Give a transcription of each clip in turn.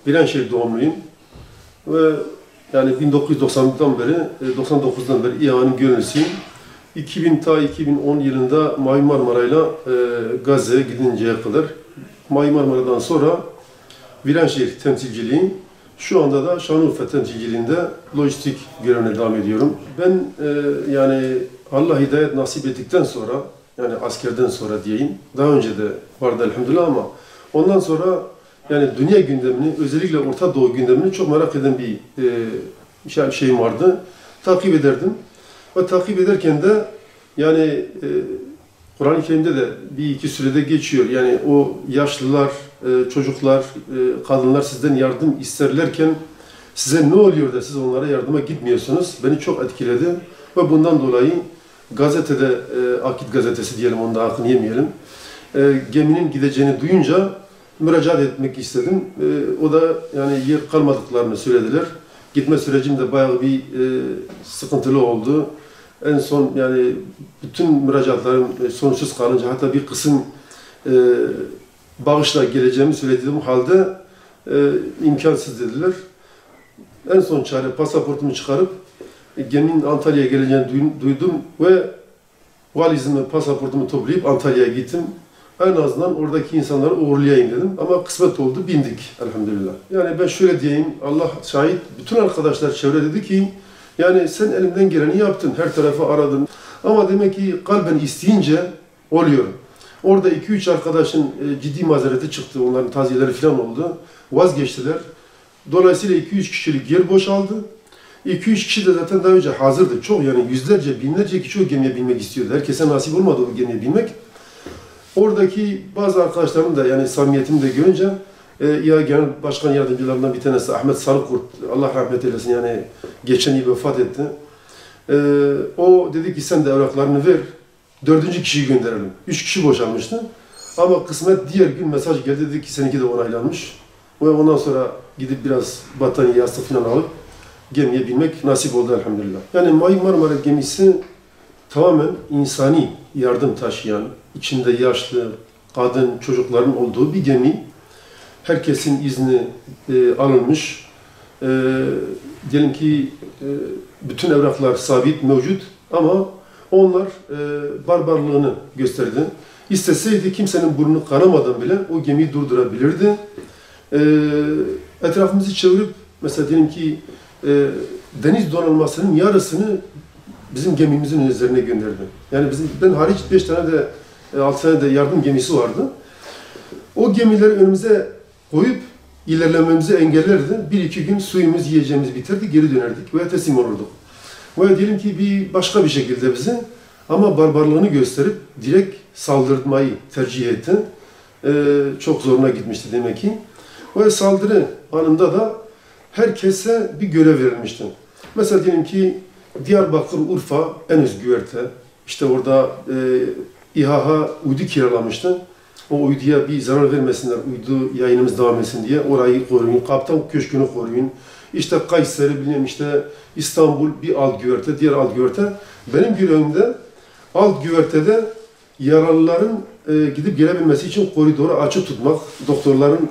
Viranşehir doğumluyum. Ve yani 1990'dan beri, 99'dan beri İHA'nın gönüllüsüyüm. 2010 yılında Mavi Marmara'yla Gazze'ye gidinceye kadar, Mavi Marmara'dan sonra Viranşehir temsilciliğim. Şu anda da Şanlıurfa temsilciliğinde lojistik görevine devam ediyorum. Ben yani Allah hidayet nasip ettikten sonra, yani askerden sonra diyeyim, daha önce de vardı elhamdülillah ama ondan sonra yani dünya gündemini, özellikle Orta Doğu gündemini çok merak eden bir şeyim vardı. Takip ederdim. Ve takip ederken de yani Kur'an-ı Kerim'de de bir iki sürede geçiyor. Yani o yaşlılar, çocuklar, kadınlar sizden yardım isterlerken size ne oluyor da siz onlara yardıma gitmiyorsunuz. Beni çok etkiledi ve bundan dolayı gazetede, Akit gazetesi diyelim, onda hakkını yemeyelim, geminin gideceğini duyunca müracaat etmek istedim. O da yani yer kalmadıklarını söylediler. Gitme sürecim de bayağı bir sıkıntılı oldu. En son yani bütün müracaatlarım sonuçsuz kalınca, hatta bir kısım bağışla geleceğimi söylediğim halde imkansız dediler. En son çare pasaportumu çıkarıp geminin Antalya'ya geleceğini duydum ve valizimi, pasaportumu toplayıp Antalya'ya gittim. En azından oradaki insanları uğurlayayım dedim. Ama kısmet oldu, bindik elhamdülillah. Yani ben şöyle diyeyim, Allah şahit, bütün arkadaşlar çevre dedi ki, yani sen elinden geleni yaptın, her tarafı aradın. Ama demek ki kalben isteyince oluyor. Orada 2-3 arkadaşın ciddi mazereti çıktı, onların taziyeleri falan oldu. Vazgeçtiler. Dolayısıyla 2-3 kişilik yer boşaldı. 2-3 kişi de zaten daha önce hazırdı. Çok, yani yüzlerce, binlerce kişi o gemiye binmek istiyordu. Herkese nasip olmadı o gemiye binmek. Oradaki bazı arkadaşlarım da, yani samimiyetimi de görünce, İHA Genel Başkan Yardımcılarından bir tanesi Ahmet Sarıkurt, Allah rahmet eylesin, yani geçen yıl vefat etti. O dedi ki sen de evraklarını ver, 4. kişiyi gönderelim. 3 kişi boşalmıştı. Ama kısmet diğer gün mesaj geldi, dedi ki seninki de onaylanmış. Ve ondan sonra gidip biraz battaniye, yastık falan alıp gemiye binmek nasip oldu elhamdülillah. Yani Mavi Marmara gemisi tamamen insani yardım taşıyan, içinde yaşlı, kadın, çocukların olduğu bir gemi. Herkesin izni alınmış. Diyelim ki bütün evraklar sabit, mevcut ama onlar barbarlığını gösterdi. İsteseydi kimsenin burnu kanamadan bile o gemiyi durdurabilirdi. Etrafımızı çevirip mesela diyelim ki deniz donanmasının yarısını bizim gemimizin üzerine gönderdi. Yani ben hariç 5 tane de 6 tane de yardım gemisi vardı. O gemileri önümüze koyup ilerlememizi engellerdi. 1-2 gün suyumuz, yiyeceğimiz biterdi, geri dönerdik veya teslim olurduk. Veya diyelim ki başka bir şekilde bizi ama barbarlığını gösterip direkt saldırmayı tercih etti. Çok zoruna gitmişti demek ki. Ve saldırı anında da herkese bir görev verilmişti. Mesela diyelim ki Diyarbakır, Urfa en üst güverte. İşte orada İHA uydu kiralamıştı. O uyduya bir zarar vermesinler, uydu yayınımız devam etsin diye orayı koruyun, Kaptan Köşkü'nü koruyun. İşte Kayseri, bilmem işte İstanbul bir alt güverte, diğer alt güverte. Benim görevimde alt güvertede yaralıların gidip gelebilmesi için koridoru açık tutmak, doktorların,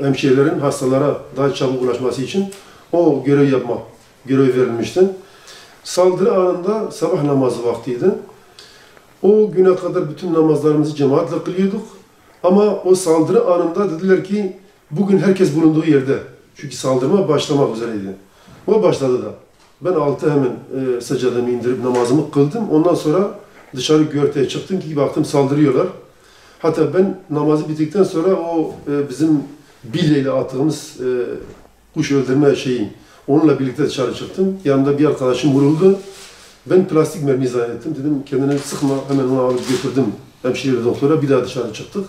hemşirelerin hastalara daha çabuk ulaşması için o görev verilmişti. Saldırı anında sabah namazı vaktiydi. O güne kadar bütün namazlarımızı cemaatle kılıyorduk. Ama o saldırı anında dediler ki bugün herkes bulunduğu yerde. Çünkü saldırma başlamak üzereydi. O başladı da. Ben altı hemen secademi indirip namazımı kıldım. Ondan sonra dışarı güverteye çıktım ki baktım saldırıyorlar. Hatta ben namazı bittikten sonra o bizim bilyeyle attığımız kuş öldürme şeyi, onunla birlikte dışarı çıktım. Yanımda bir arkadaşım vuruldu. Ben plastik mermi zannettim. Dedim kendini sıkma, hemen onu alıp götürdüm hemşire doktora. Bir daha dışarı çıktık.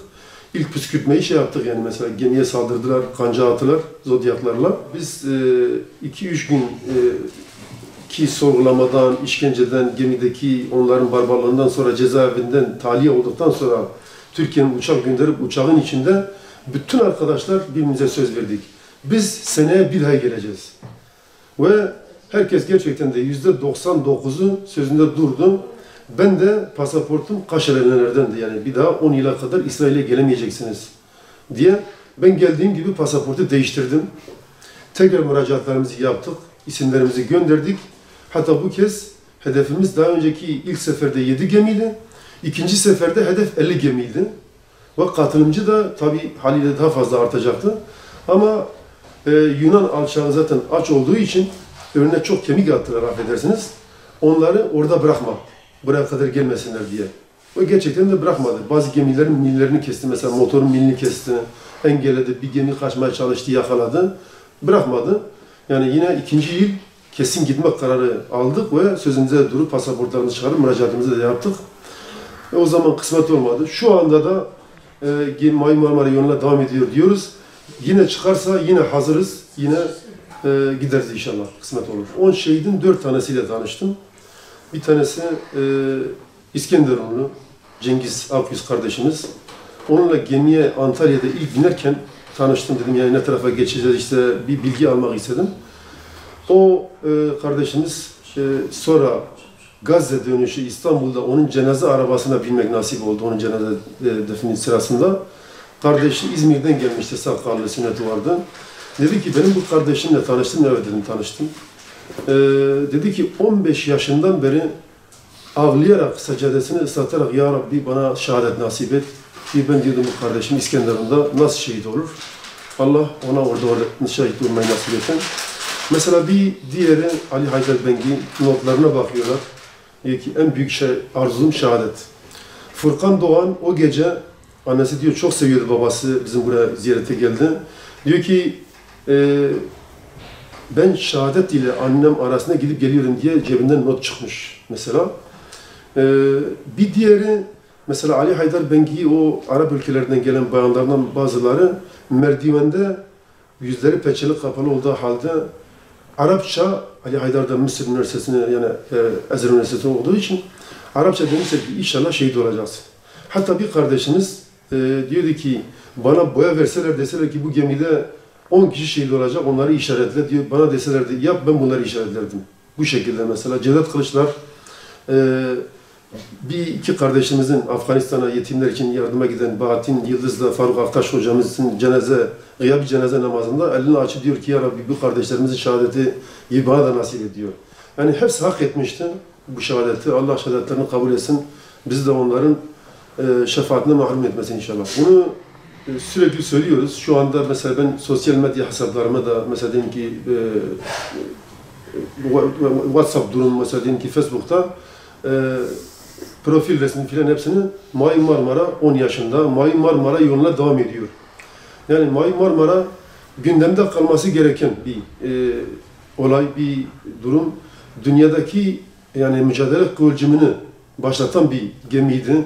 İlk püskürtmeyi yaptık yani, mesela gemiye saldırdılar, kanca attılar, zodyaklarla. Biz 2-3 gün ki sorgulamadan, işkenceden, gemideki onların barbarlığından sonra cezaevinden tahliye olduktan sonra Türkiye'nin uçak gönderip uçağın içinde bütün arkadaşlar birbirimize söz verdik. Biz seneye bir ay geleceğiz. Ve herkes gerçekten de %99'u sözünde durdu. Ben de pasaportum kaşelenlerdendi, yani bir daha 10 yıla kadar İsrail'e gelemeyeceksiniz diye Ben geldiğim gibi pasaportu değiştirdim. Tekrar müracaatlarımızı yaptık, isimlerimizi gönderdik. Hatta bu kez hedefimiz daha önceki ilk seferde 7 gemiydi. İkinci seferde hedef 50 gemiydi. Ve katılımcı da tabii haliyle daha fazla artacaktı. Ama Yunan alçağı zaten aç olduğu için önüne çok kemik attılar, affedersiniz. Onları orada bırakma, buraya kadar gelmesinler diye. O gerçekten de bırakmadı. Bazı gemilerin millerini kesti, mesela motorun milini kesti, engelledi, bir gemi kaçmaya çalıştı, yakaladı. Bırakmadı. Yani yine ikinci yıl kesin gitmek kararı aldık ve sözümüze durup pasaportlarımızı çıkarıp müracaatımızı da yaptık. O zaman kısmet olmadı. Şu anda da Mavi Marmara yoluna devam ediyor diyoruz. Yine çıkarsa yine hazırız. Yine gideriz inşallah. Kısmet olur. 10 şehidin 4 tanesiyle tanıştım. Bir tanesi İskenderunlu Cengiz Akyüz kardeşimiz. Onunla gemiye Antalya'da ilk binerken tanıştım, dedim yani ne tarafa geçeceğiz, işte bir bilgi almak istedim. O kardeşimiz sonra Gazze dönüşü İstanbul'da onun cenaze arabasına binmek nasip oldu, onun cenaze defini sırasında. Kardeşi İzmir'den gelmişti, sakallı, sünneti vardı. Dedi ki benim bu kardeşimle tanıştım, evet dedim tanıştım. Dedi ki 15 yaşından beri ağlayarak, secadesini ıslatarak ya Rabbi bana şehadet nasip et. Ben diyordum bu kardeşim İskenderun'da nasıl şehit olur? Allah ona orada şehit olmayı nasip etsin. Mesela bir diğeri Ali Haydar Bengi notlarına bakıyorlar. Diyor ki en büyük arzum şehadet. Furkan Doğan o gece, annesi diyor çok seviyordu babası, bizim buraya ziyarete geldi. Diyor ki ben şehadet ile annem arasında gidip geliyorum diye cebinden not çıkmış mesela. Bir diğeri mesela Ali Haydar Bengi, o Arap ülkelerinden gelen bayanlardan bazıları merdivende yüzleri peçeli kapalı olduğu halde Arapça, Ali Haydar'da Mısır Üniversitesi'ne yani Ezra Üniversitesi'ne olduğu için Arapça demişler ki inşallah şehit olacağız. Hatta bir kardeşimiz diyordu ki bana boya verseler, deseler ki bu gemide 10 kişi şehit olacak, onları işaretle diyor. Bana deselerdi yap, ben bunları işaretlerdim. Bu şekilde mesela Cevdet Kılıçlar bir iki kardeşimizin Afganistan'a yetimler için yardıma giden Bahattin Yıldız'la Faruk Aktaş hocamızın gıyabi cenaze namazında elini açıp diyor ki ya Rabbi bu kardeşlerimizin şehadeti bana da nasip ediyor. Yani hepsi hak etmişti bu şehadeti. Allah şehadetlerini kabul etsin. Biz de onların şefaatine mahrum etmesin inşallah. Bunu sürekli söylüyoruz. Şu anda mesela ben sosyal medya hesaplarıma da mesela diyelim ki WhatsApp durum, mesela diyelim ki Facebook'ta profil resmi filan hepsini Mavi Marmara 10 yaşında, Mavi Marmara yoluna devam ediyor. Yani Mavi Marmara gündemde kalması gereken bir olay, bir durum. Dünyadaki yani mücadele kıvılcımını başlatan bir gemiydi.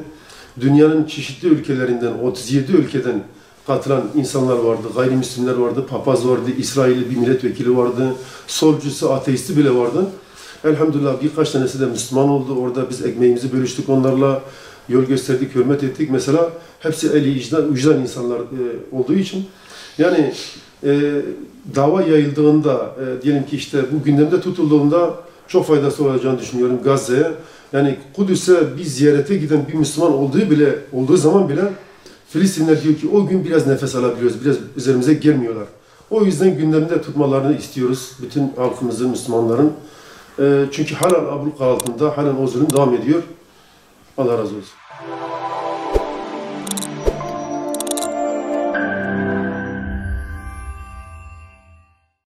Dünyanın çeşitli ülkelerinden, 37 ülkeden katılan insanlar vardı, gayrimüslimler vardı, papaz vardı, İsrailli bir milletvekili vardı, solcusu, ateisti bile vardı. Elhamdülillah birkaç tanesi de Müslüman oldu. Orada biz ekmeğimizi bölüştük onlarla, yol gösterdik, hürmet ettik. Mesela hepsi eli vicdan insanlar olduğu için. Yani dava yayıldığında, diyelim ki işte bu gündemde tutulduğunda çok faydası olacağını düşünüyorum Gazze'ye. Yani Kudüs'e bir ziyarete giden bir Müslüman olduğu zaman bile Filistinler diyor ki o gün biraz nefes alabiliyoruz, biraz üzerimize gelmiyorlar. O yüzden gündemde tutmalarını istiyoruz bütün halkımızın, Müslümanların. Çünkü halen abluka altında, halen o zulüm devam ediyor. Allah razı olsun.